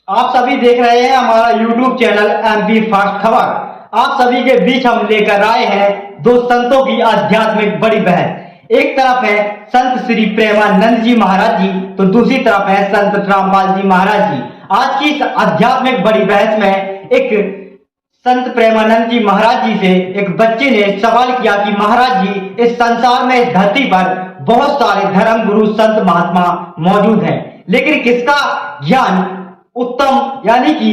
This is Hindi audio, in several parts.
आप सभी देख रहे हैं हमारा YouTube चैनल MP फास्ट खबर। आप सभी के बीच हम लेकर आए हैं दो संतों की आध्यात्मिक बड़ी बहस। एक तरफ है संत श्री प्रेमानंद जी महाराज जी, तो दूसरी तरफ है संत रामपाल जी महाराज जी। आज की इस आध्यात्मिक बड़ी बहस में एक संत प्रेमानंद जी महाराज जी से एक बच्चे ने सवाल किया कि महाराज जी, इस संसार में इस धरती पर बहुत सारे धर्म गुरु संत महात्मा मौजूद हैं, लेकिन किसका ज्ञान उत्तम यानी कि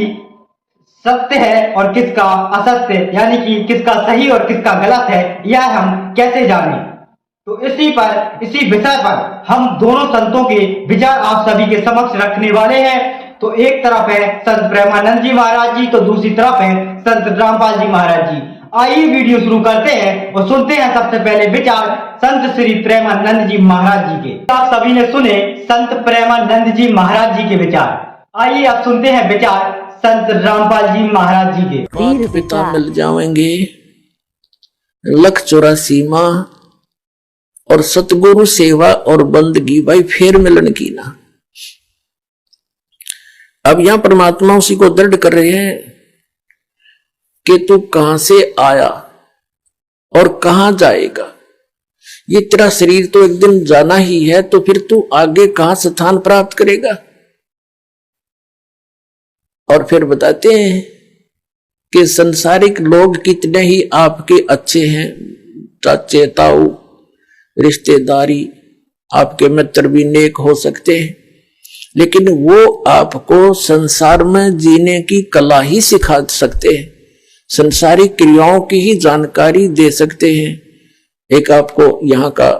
सत्य है और किसका असत्य यानी कि किसका सही और किसका गलत है, यह हम कैसे जानें। तो इसी विषय पर हम दोनों संतों के विचार आप सभी के समक्ष रखने वाले हैं। तो एक तरफ है संत प्रेमानंद जी महाराज जी, तो दूसरी तरफ है संत रामपाल जी महाराज जी। आइए वीडियो शुरू करते हैं और सुनते हैं सबसे पहले विचार संत श्री प्रेमानंद जी महाराज जी के। आप सभी ने सुने संत प्रेमानंद जी महाराज जी के विचार। आइए अब सुनते हैं विचार संत रामपाल जी महाराज जी के। माता पिता मिल जाएंगे, लख 84 माँ और सतगुरु सेवा और बंदगी भाई फिर मिलन की ना। अब यहां परमात्मा उसी को दृढ़ कर रहे हैं कि तू कहां से आया और कहां जाएगा। ये तेरा शरीर तो एक दिन जाना ही है, तो फिर तू आगे कहां स्थान प्राप्त करेगा। और फिर बताते हैं कि संसारिक लोग कितने ही आपके अच्छे हैं, चाचे ताऊ रिश्तेदारी आपके मित्र भी नेक हो सकते हैं, लेकिन वो आपको संसार में जीने की कला ही सिखा सकते हैं, संसारिक क्रियाओं की ही जानकारी दे सकते हैं, एक आपको यहाँ का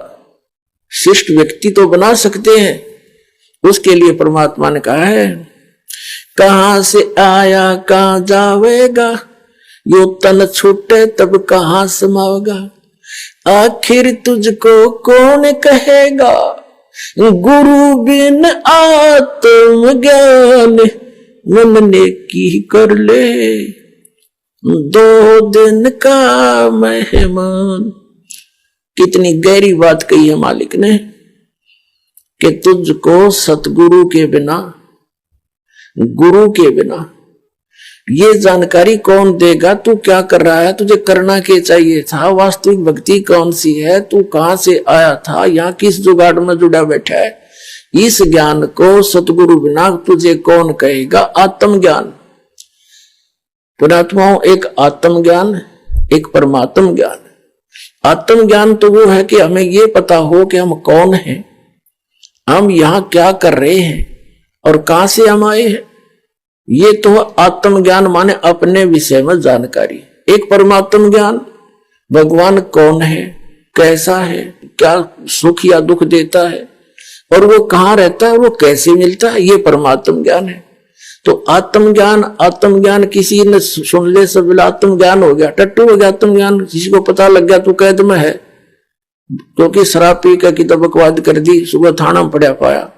शिष्ट व्यक्ति तो बना सकते हैं। उसके लिए परमात्मा ने कहा है, कहां से आया कहां जावेगा, यो तन छूटे तब कहां समावेगा। आखिर तुझको कौन कहेगा, गुरु बिन आत्म ज्ञान, मन ने की कर ले 2 दिन का मेहमान। कितनी गहरी बात कही है मालिक ने कि तुझको सतगुरु के बिना, गुरु के बिना ये जानकारी कौन देगा, तू क्या कर रहा है, तुझे करना क्या चाहिए था, वास्तविक भक्ति कौन सी है, तू कहां से आया था, यहाँ किस जुगाड़ में जुड़ा बैठा है। इस ज्ञान को सतगुरु बिना तुझे कौन कहेगा। आत्म ज्ञान, पुणात्माओं, एक आत्म ज्ञान एक परमात्म ज्ञान। आत्म ज्ञान तो वो है कि हमें ये पता हो कि हम कौन हैं, हम यहाँ क्या कर रहे हैं और कहां से हम आए हैं। ये तो आत्मज्ञान माने अपने विषय में जानकारी। एक परमात्म ज्ञान, भगवान कौन है, कैसा है, क्या सुख या दुख देता है और वो कहाँ रहता है, वो कैसे मिलता है, ये परमात्म ज्ञान है। तो आत्मज्ञान किसी ने सुन ले सब आत्मज्ञान हो गया, टट्टू हो गया आत्मज्ञान। किसी को पता लग गया तो कैद में है, क्योंकि शराब पी कर की तो बकवाद कर दी, सुबह थाना में पड़ा पाया,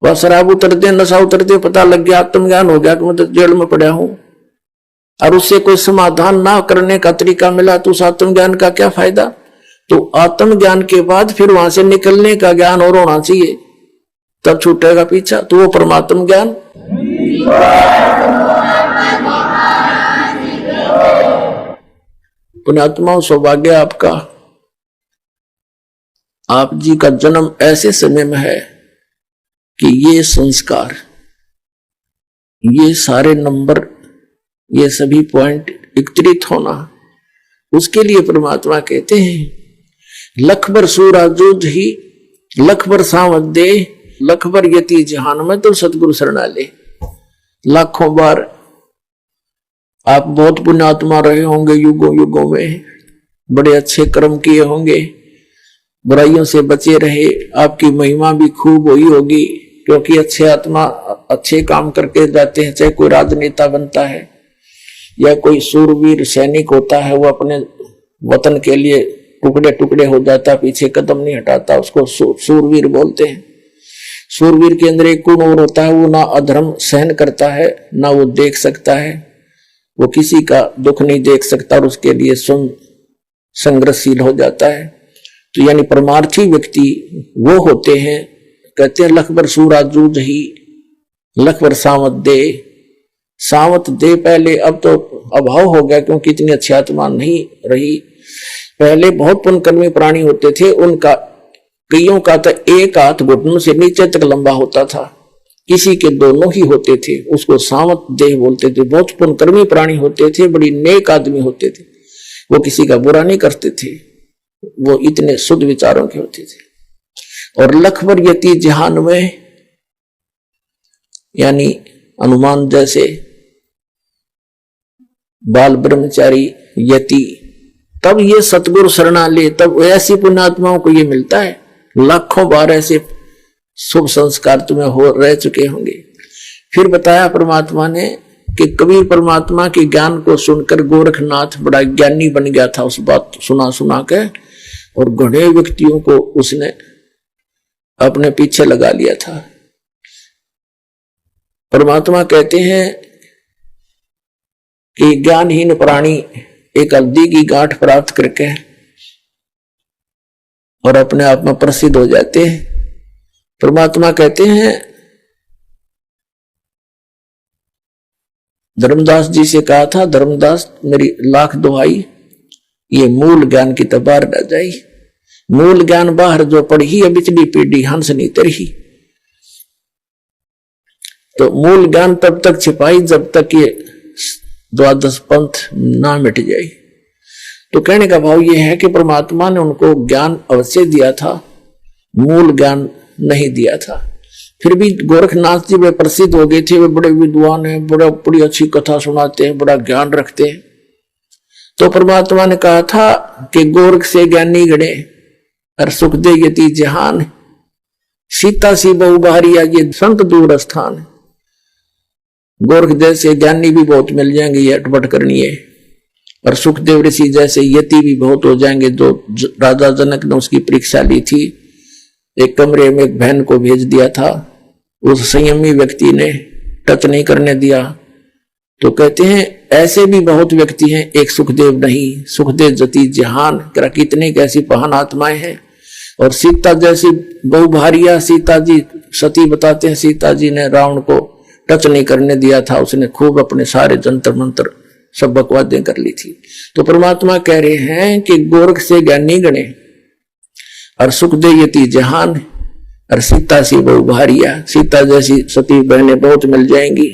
वह शराब उतरते नशा उतरते पता लग गया, आत्मज्ञान हो गया कि मैं तो जेल में पड़ा हूं। और उससे कोई समाधान ना करने का तरीका मिला तो उस आत्मज्ञान का क्या फायदा। तो आत्मज्ञान के बाद फिर वहां से निकलने का ज्ञान और होना चाहिए, तब छूटेगा पीछा। तो वो परमात्म ज्ञान। पुण्यात्माओं, सौभाग्य आपका, आप जी का जन्म ऐसे समय में है कि ये संस्कार, ये सारे नंबर, ये सभी पॉइंट एकत्रित होना, उसके लिए परमात्मा कहते हैं लख बर सूराजूज ही लख बर सावध दे, लख बर यति जहान में तो सतगुरु शरणा ले। लाखों बार आप बहुत पुण्यात्मा रहे होंगे, युगों युगों में बड़े अच्छे कर्म किए होंगे, बुराइयों से बचे रहे, आपकी महिमा भी खूब हुई होगी, क्योंकि अच्छे आत्मा अच्छे काम करके जाते हैं। चाहे कोई राजनेता बनता है या कोई सूरवीर सैनिक होता है, वो अपने वतन के लिए टुकड़े टुकड़े हो जाता, पीछे कदम नहीं हटाता, उसको सूरवीर बोलते हैं। सूरवीर के अंदर एक गुण और होता है, वो ना अधर्म सहन करता है, ना वो देख सकता है, वो किसी का दुख नहीं देख सकता और उसके लिए स्वयं संघर्षशील हो जाता है। तो यानी परमार्थी व्यक्ति वो होते हैं, कहते हैं लख बर सूराजूज ही लखवर सावत दे, सावत दे पहले, अब तो अभाव हो गया क्योंकि इतनी अच्छी आत्मा नहीं रही। पहले बहुत पुण्यकर्मी प्राणी होते थे, उनका कईयों का तो एक हाथ घुटनों से नीचे तक लंबा होता था, किसी के दोनों ही होते थे, उसको सावत देह बोलते थे। बहुत पुण्यकर्मी प्राणी होते थे, बड़ी नेक आदमी होते थे, वो किसी का बुरा नहीं करते थे, वो इतने शुद्ध विचारों के होते थे। और लखवर यति जहान में, यानी हनुमान जैसे बाल ब्रह्मचारी यति, तब ये सतगुरु शरणा ले, तब ऐसी पुण्यात्माओं को ये मिलता है। लाखों बार ऐसे शुभ संस्कार तुम्हें हो रह चुके होंगे। फिर बताया परमात्मा ने कि कबीर परमात्मा के ज्ञान को सुनकर गोरखनाथ बड़ा ज्ञानी बन गया था, उस बात सुना सुना के, और घने व्यक्तियों को उसने अपने पीछे लगा लिया था। परमात्मा कहते हैं कि ज्ञानहीन प्राणी एक हल्दी की गांठ प्राप्त करके और अपने आप में प्रसिद्ध हो जाते हैं। परमात्मा कहते हैं, धर्मदास जी से कहा था, धर्मदास मेरी लाख दुहाई, ये मूल ज्ञान की तबार न जाई। मूल ज्ञान बाहर जो पढ़ी है बिचली पीढ़ी हंस नहीं तरही। तो मूल ज्ञान तब तक छिपाई जब तक ये द्वादश पंथ ना मिट जाए। तो कहने का भाव ये है कि परमात्मा ने उनको ज्ञान अवश्य दिया था, मूल ज्ञान नहीं दिया था। फिर भी गोरखनाथ जी वे प्रसिद्ध हो गए थे, वे बड़े विद्वान हैं, बड़ी अच्छी कथा सुनाते हैं, बड़ा ज्ञान रखते हैं। तो परमात्मा ने कहा था कि गोरख से ज्ञानी गणे और सुख दे यति जहान, सीता सी बहु बाहरिया ये संत दूर स्थान। गोरख जैसे ज्ञानी भी बहुत मिल जाएंगे, ये अटपट करनी है, और सुखदेव ऋषि जैसे यति भी बहुत हो जाएंगे। जो राजा जनक ने उसकी परीक्षा ली थी, एक कमरे में एक बहन को भेज दिया था, उस संयमी व्यक्ति ने टच नहीं करने दिया। तो कहते हैं ऐसे भी बहुत व्यक्ति हैं, एक सुखदेव नहीं, सुखदेव जति जहान, कितने कैसी महान आत्माएं हैं। और सीता जैसी बहुभारिया, सीता जी सती बताते हैं, सीता जी ने रावण को टच नहीं करने दिया था, उसने खूब अपने सारे जंतर मंत्र सब बकवादें कर ली थी। तो परमात्मा कह रहे हैं कि गोरख से ज्ञानी गणे और सुखदेव यति जहान और सीता सी बहुभारिया, सीता जैसी सती बहनें बहुत मिल जाएंगी,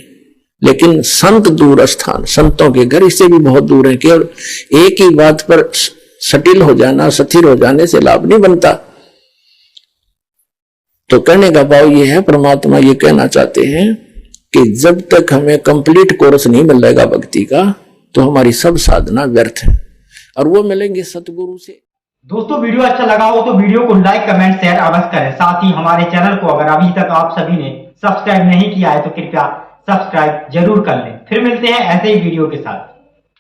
लेकिन संत दूर स्थान, संतों के घर इससे भी बहुत दूर है। केवल एक ही बात पर सटिल हो जाना, स्थिर हो जाने से लाभ नहीं बनता। तो कहने का भाव ये है, परमात्मा ये कहना चाहते हैं कि जब तक हमें कंप्लीट कोर्स नहीं मिलेगा भक्ति का, तो हमारी सब साधना व्यर्थ है, और वो मिलेंगे सतगुरु से। दोस्तों वीडियो अच्छा लगा हो तो वीडियो को लाइक कमेंट शेयर अवश्य करें। साथ ही हमारे चैनल को अगर अभी तक आप सभी ने सब्सक्राइब नहीं किया है तो कृपया सब्सक्राइब जरूर कर लें। फिर मिलते हैं ऐसे ही वीडियो के साथ।